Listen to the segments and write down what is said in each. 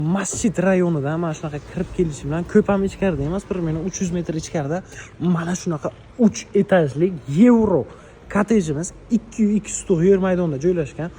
Masjid rayonida mana shunaqa kirib kelishi bilan ko'p ham ichkarida emas, 1300 metr ichkarida mana shunaqa 3 etajli Yevro kottejimiz 2 stol yer maydonida joylashgan.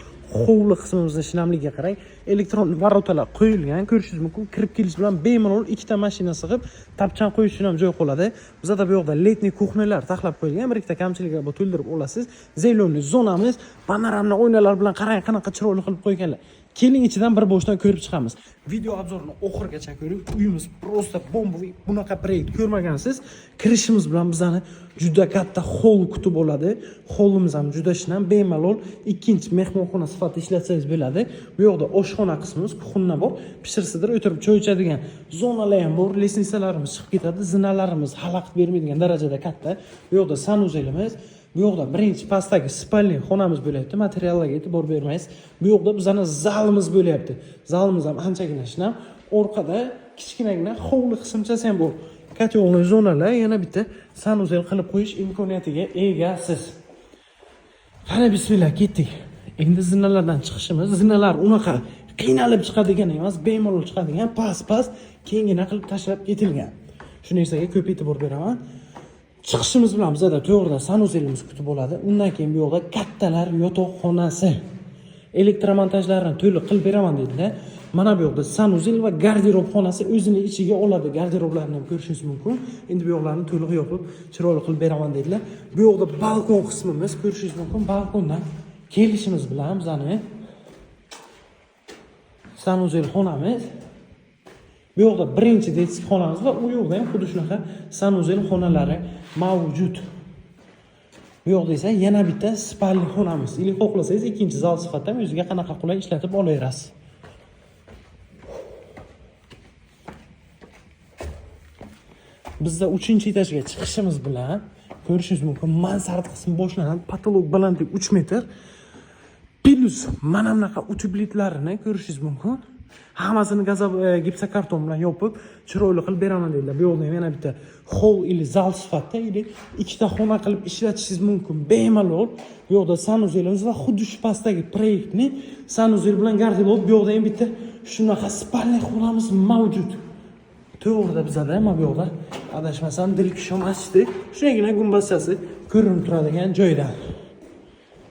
Hovli qismimizning shinamligiga qarang, elektron varotalar qo'yilgan. Ko'rishingiz mumkin. Kirib kelish bilan bemalol ikkita mashina sig'ib, tapchan qo'yish uchun ham joy qoladi. Bizda bu yoqda letniy kuxnalar taxlab qo'yilgan. Bir ikkita kamchiliklar bor, to'ldirib olasiz. Zelonli zonamiz, panoramli oynalar bilan qarang, qanaqa chiroyli qilib qo'yganlar. Keling ichidan bir boshdan ko'rib chiqamiz. Video obzorini oxirigacha ko'ring. Uyimiz prosta bomboviy. Bunaqa proyekt ko'rmagansiz. Kirishimiz bilan bizani juda katta hol kutib oladi. Holimiz ham juda shinam, bemalol ikkinchi mehmonxona sifatida ishlatsangiz bo'ladi. Bu yoqda oshxona qismimiz, kuxna bor. Pishirsidir, o'tirib choy ichadigan zonalar ham bor. Lesnitsalarimiz chiqib ketadi. Zinalarimiz xalaqit bermaydigan darajada katta. Bu yoqda sanuzelimiz. Bu yoqda birinchi pastdagi spalni xonamiz bo'layapti. Materiallarga e'tibor bermaysiz. Bu yoqda bizning zalimiz bo'layapti. Zalimiz ham anchagina shinam. Orqada kichkinagina hovli qismchasi ham bor. Katyolni zonalar, yana bitta sanuzel qilib qo'yish imkoniyatiga egasiz. Qani bismillah, ketdik. Endi zinalardan chiqishimiz. Zinalar unaqa qiynalib chiqadigan emas, bemalol chiqadigan, past kengina qilib tashlab ketilgan. Shu narsaga ko'p e'tibor beraman. Chiqishimiz bilan bizda to'g'rida sanuzelimiz kutib oladi. Undan keyin bu yoqda kattalar yotoqxonasi. Elektromontajlarni to'liq qilib beraman dedilar. Mana bu yoqda sanuzel va garderob xonasi o'zini ichiga oladi. Garderoblarni ham ko'rishingiz mumkin. Endi bu yoqlarni to'liq yopib, chiroyli qilib beraman dedilar. Bu yoqda balkon qismimiz ko'rishingiz mumkin. Balkondan kelishimiz bilan bizani sanuzel xonamiz. Bu yoqda birinchi detskiy xonamiz va u yoqda ham xuddi shunaqa sanuzel xonalari mavjud. Bu yoqda esa yana bitta spalni xonamiz. Ili xohlasangiz ikkinchi zal sifatida o'ziga qanaqa qulay ishlatib olaverasiz. Bizda 3-etajga chiqishimiz bilan ko'rishingiz mumkin, mansard qismi boshlanadi. Patolog balandlik 3 metr. Plus mana bunaqa utubletlarini ko'rishingiz mumkin. Hammasini gipsokarton bilan yopib, chiroyli qilib beraman dedilar. Bu yoqda yana bitta hol ili zal sifatida ili ikkita xona qilib ishlatishingiz mumkin. Bemalol. Bu yoqda sanuzelimiz va xuddi shu pastdagi proyektni sanuzel bilan garderob, bu yoqda ham bitta shunaqa spalni xonamiz mavjud. To'g'rida bizada ham bu yoqda adashmasam Dilkisho masjidi, shunagina gumbazchasi ko'rinib turadigan joydan.